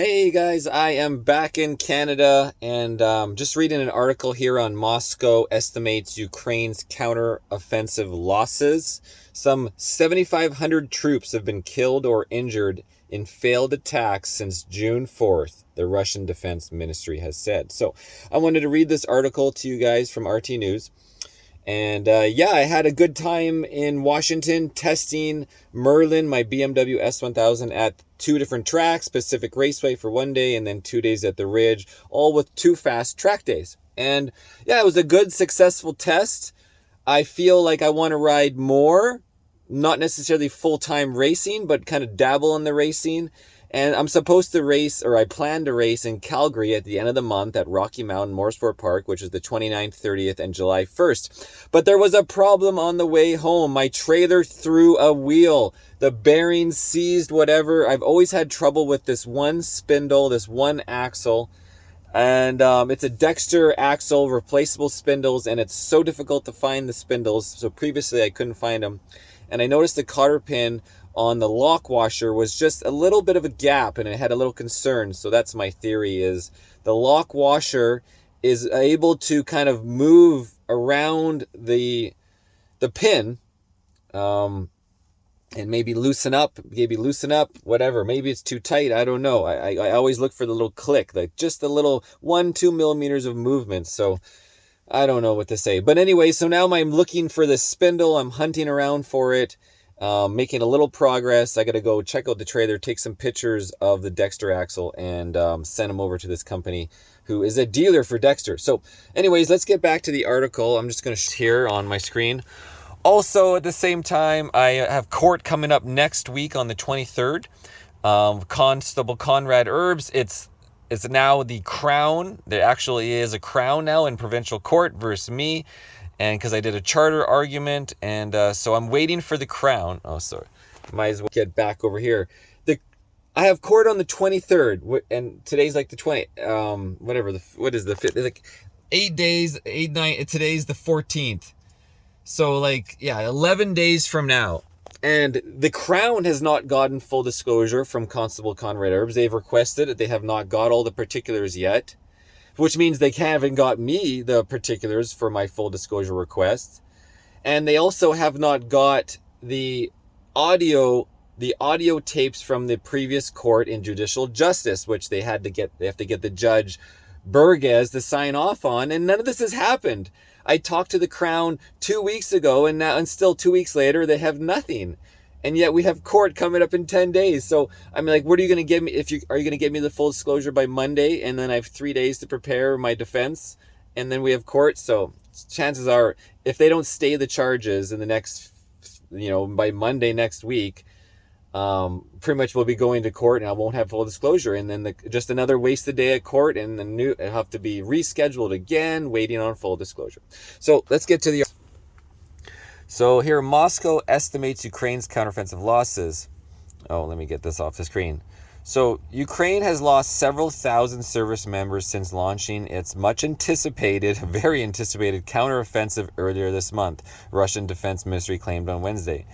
Hey guys, I am back in Canada and just reading an article here on Moscow estimates Ukraine's counteroffensive losses. Some 7,500 troops have been killed or injured in failed attacks since June 4th, the Russian Defense Ministry has said. So I wanted to read this article to you guys from RT News. And I had a good time in Washington testing Merlin, my BMW S1000, at two different tracks, Pacific Raceway for one day and then 2 days at the Ridge, all with two fast track days. And yeah, it was a good, successful test. I feel like I want to ride more, not necessarily full-time racing, but kind of dabble in the racing. And I'm supposed to race, or I plan to race in Calgary at the end of the month at Rocky Mountain Motorsport Park, which is the 29th, 30th, and July 1st. But there was a problem on the way home. My trailer threw a wheel. The bearings seized, whatever. I've always had trouble with this one spindle, this one axle. And it's a Dexter axle, replaceable spindles, and it's so difficult to find the spindles. So previously I couldn't find them. And I noticed the cotter pin on the lock washer was just a little bit of a gap, and it had a little concern. So that's my theory, is the lock washer is able to kind of move around the pin, and maybe loosen up, whatever. Maybe it's too tight. I don't know. I always look for the little click, like just the little 1-2 millimeters of movement. So I don't know what to say. But anyway, so now I'm looking for this spindle. I'm hunting around for it. Making a little progress. I got to go check out the trailer, take some pictures of the Dexter axle, and send them over to this company who is a dealer for Dexter. So anyways, let's get back to the article. I'm just going to here on my screen. Also, at the same time, I have court coming up next week on the 23rd. Constable Conrad Herbs. It's now the Crown. There actually is a Crown now in provincial court versus me. And because I did a charter argument, and so I'm waiting for the Crown. Oh, sorry. Might as well get back over here. I have court on the 23rd, and today's like the 20th, whatever. What is the 5th? It's like 8 days, 8, 9, today's the 14th. So 11 days from now. And the Crown has not gotten full disclosure from Constable Conrad Herbs. They've requested it. They have not got all the particulars yet, which means they haven't got me the particulars for my full disclosure request. And they also have not got the audio tapes from the previous court in judicial justice, which they have to get the judge Burgess to sign off on, and none of this has happened. I talked to the Crown 2 weeks ago, and still 2 weeks later they have nothing. And yet we have court coming up in 10 days. So I'm like, what are you going to give me? Are you going to give me the full disclosure by Monday? And then I have 3 days to prepare my defense. And then we have court. So chances are, if they don't stay the charges in the next, by Monday next week, pretty much we'll be going to court and I won't have full disclosure. And then just another wasted day at court, and it'll have to be rescheduled again, waiting on full disclosure. So let's get to the... So here, Moscow estimates Ukraine's counteroffensive losses. Oh, let me get this off the screen. So Ukraine has lost several thousand service members since launching its very anticipated counteroffensive earlier this month, Russian Defense Ministry claimed on Wednesday.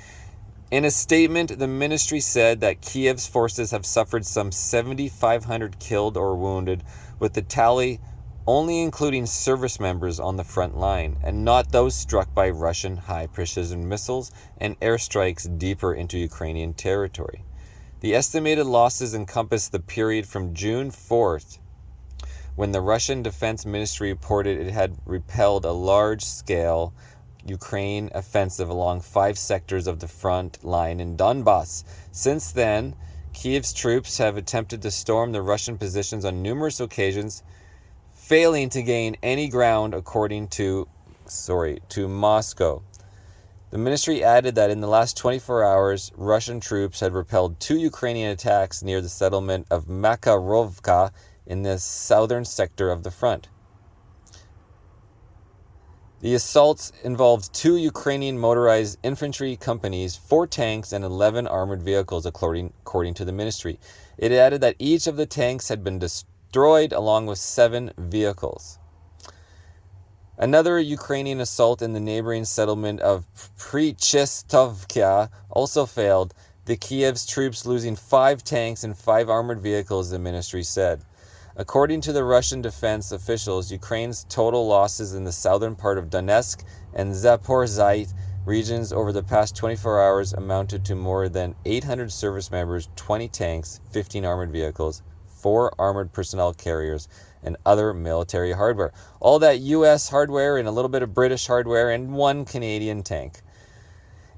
In a statement, the ministry said that Kiev's forces have suffered some 7,500 killed or wounded, with the tally only including service members on the front line, and not those struck by Russian high-precision missiles and airstrikes deeper into Ukrainian territory. The estimated losses encompass the period from June 4th, when the Russian Defense Ministry reported it had repelled a large-scale Ukraine offensive along 5 sectors of the front line in Donbass. Since then, Kiev's troops have attempted to storm the Russian positions on numerous occasions, failing to gain any ground, according to Moscow. The ministry added that in the last 24 hours, Russian troops had repelled 2 Ukrainian attacks near the settlement of Makarovka in the southern sector of the front. The assaults involved 2 Ukrainian motorized infantry companies, 4 tanks, and 11 armored vehicles, according to the ministry. It added that each of the tanks had been destroyed along with 7 vehicles. Another Ukrainian assault in the neighboring settlement of Prichistovka also failed, the Kiev's troops losing 5 tanks and 5 armored vehicles, the ministry said. According to the Russian defense officials, Ukraine's total losses in the southern part of Donetsk and Zaporizhzhia regions over the past 24 hours amounted to more than 800 service members, 20 tanks, 15 armored vehicles, 4 armored personnel carriers, and other military hardware. All that U.S. hardware and a little bit of British hardware and 1 Canadian tank.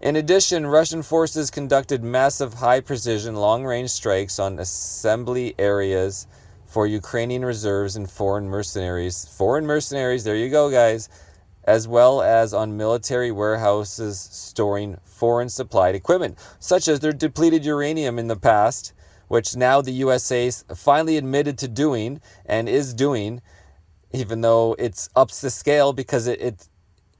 In addition, Russian forces conducted massive high-precision, long-range strikes on assembly areas for Ukrainian reserves and foreign mercenaries. Foreign mercenaries, there you go, guys. As well as on military warehouses storing foreign supplied equipment, such as their depleted uranium in the past, which now the USA finally admitted to doing and is doing, even though it's ups the scale because it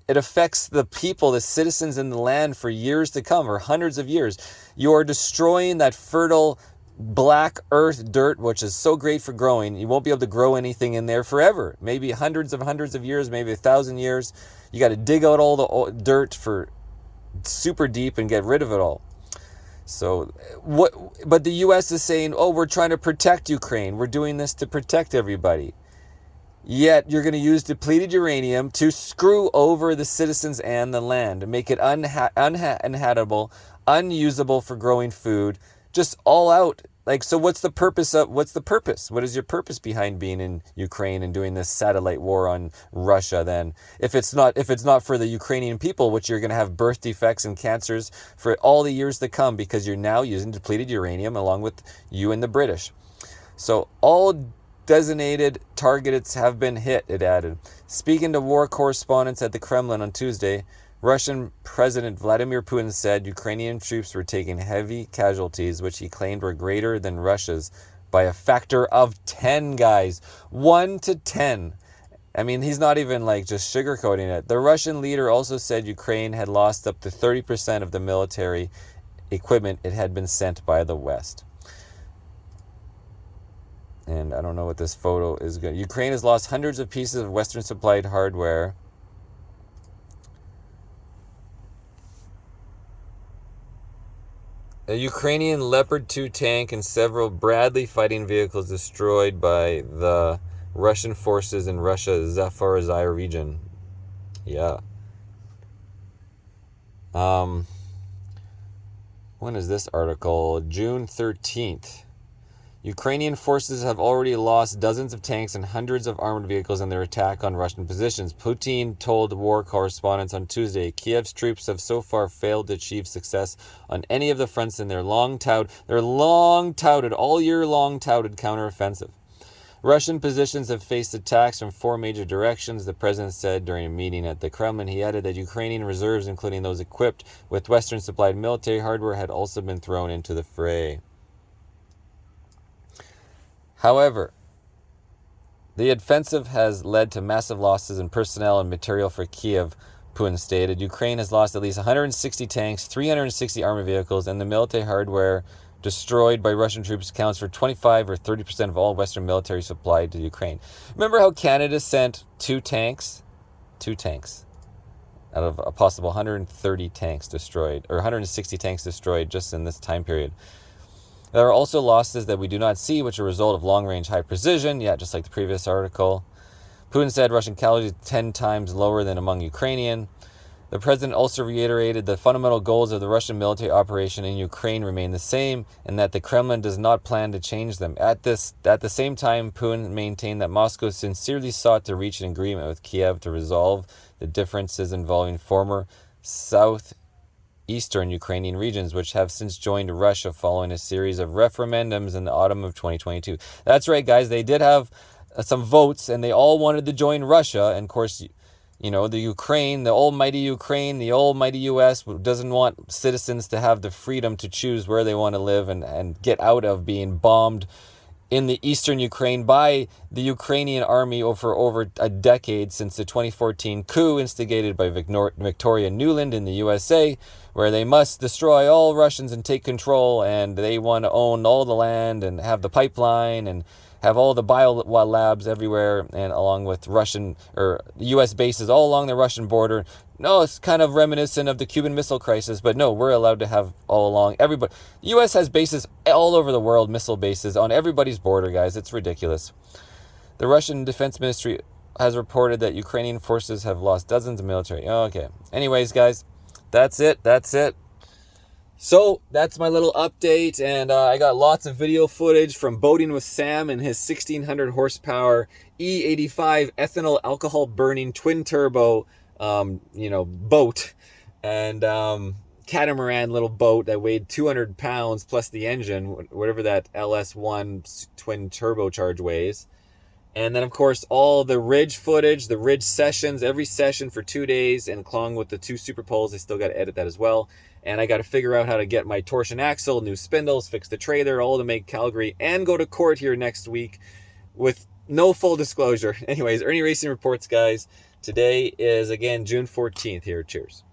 affects the people, the citizens in the land for years to come, or hundreds of years. You are destroying that fertile black earth dirt, which is so great for growing. You won't be able to grow anything in there forever. Maybe hundreds of years, maybe 1,000 years. You got to dig out all the dirt for super deep and get rid of it all. So but the US is saying, oh, we're trying to protect Ukraine. We're doing this to protect everybody. Yet you're going to use depleted uranium to screw over the citizens and the land and make it uninhabitable, unusable for growing food, just all out. Like, so what's the purpose? What is your purpose behind being in Ukraine and doing this satellite war on Russia then? If it's not for the Ukrainian people, which you're going to have birth defects and cancers for all the years to come because you're now using depleted uranium along with you and the British. So all designated targets have been hit, it added. Speaking to war correspondents at the Kremlin on Tuesday, Russian President Vladimir Putin said Ukrainian troops were taking heavy casualties, which he claimed were greater than Russia's by a factor of 10, guys. 1 to 10. I mean, he's not even like just sugarcoating it. The Russian leader also said Ukraine had lost up to 30% of the military equipment it had been sent by the West. And I don't know what this photo is good. Ukraine has lost hundreds of pieces of Western supplied hardware. A Ukrainian Leopard 2 tank and several Bradley fighting vehicles destroyed by the Russian forces in Russia's Zaporizhzhia region. Yeah. When is this article? June 13th. Ukrainian forces have already lost dozens of tanks and hundreds of armored vehicles in their attack on Russian positions. Putin told war correspondents on Tuesday Kiev's troops have so far failed to achieve success on any of the fronts in their all year long touted counteroffensive. Russian positions have faced attacks from 4 major directions, the president said during a meeting at the Kremlin. He added that Ukrainian reserves, including those equipped with Western supplied military hardware, had also been thrown into the fray. However, the offensive has led to massive losses in personnel and material for Kiev, Putin stated. Ukraine has lost at least 160 tanks, 360 armored vehicles, and the military hardware destroyed by Russian troops accounts for 25 or 30% of all Western military supplied to Ukraine. Remember how Canada sent 2 tanks? 2 tanks out of a possible 130 tanks destroyed, or 160 tanks destroyed just in this time period. There are also losses that we do not see, which are a result of long-range high precision, just like the previous article. Putin said Russian casualties 10 times lower than among Ukrainian. The president also reiterated the fundamental goals of the Russian military operation in Ukraine remain the same, and that the Kremlin does not plan to change them. At the same time, Putin maintained that Moscow sincerely sought to reach an agreement with Kiev to resolve the differences involving former southeastern Ukrainian regions, which have since joined Russia following a series of referendums in the autumn of 2022. That's right, guys. They did have some votes, and they all wanted to join Russia. And of course, the Ukraine, the almighty U.S. doesn't want citizens to have the freedom to choose where they want to live and get out of being bombed in the eastern Ukraine by the Ukrainian army for over a decade since the 2014 coup instigated by Victoria Nuland in the USA, where they must destroy all Russians and take control, and they want to own all the land and have the pipeline and have all the bio labs everywhere, and along with Russian or U.S. bases all along the Russian border. No, it's kind of reminiscent of the Cuban Missile Crisis, but no, we're allowed to have all along everybody. The U.S. has bases all over the world, missile bases on everybody's border, guys. It's ridiculous. The Russian Defense Ministry has reported that Ukrainian forces have lost dozens of military. Okay. Anyways, guys, that's it. So that's my little update, and I got lots of video footage from boating with Sam and his 1600 horsepower E85 ethanol alcohol burning twin turbo, boat, and catamaran little boat that weighed 200 pounds plus the engine, whatever that LS1 twin turbocharge weighs. And then, of course, all the ridge footage, the ridge sessions, every session for 2 days, and along with the 2 super poles, I still got to edit that as well. And I got to figure out how to get my torsion axle, new spindles, fix the trailer, all to make Calgary, and go to court here next week with no full disclosure. Anyways, Ernie Racing Reports, guys. Today is, again, June 14th here. Cheers.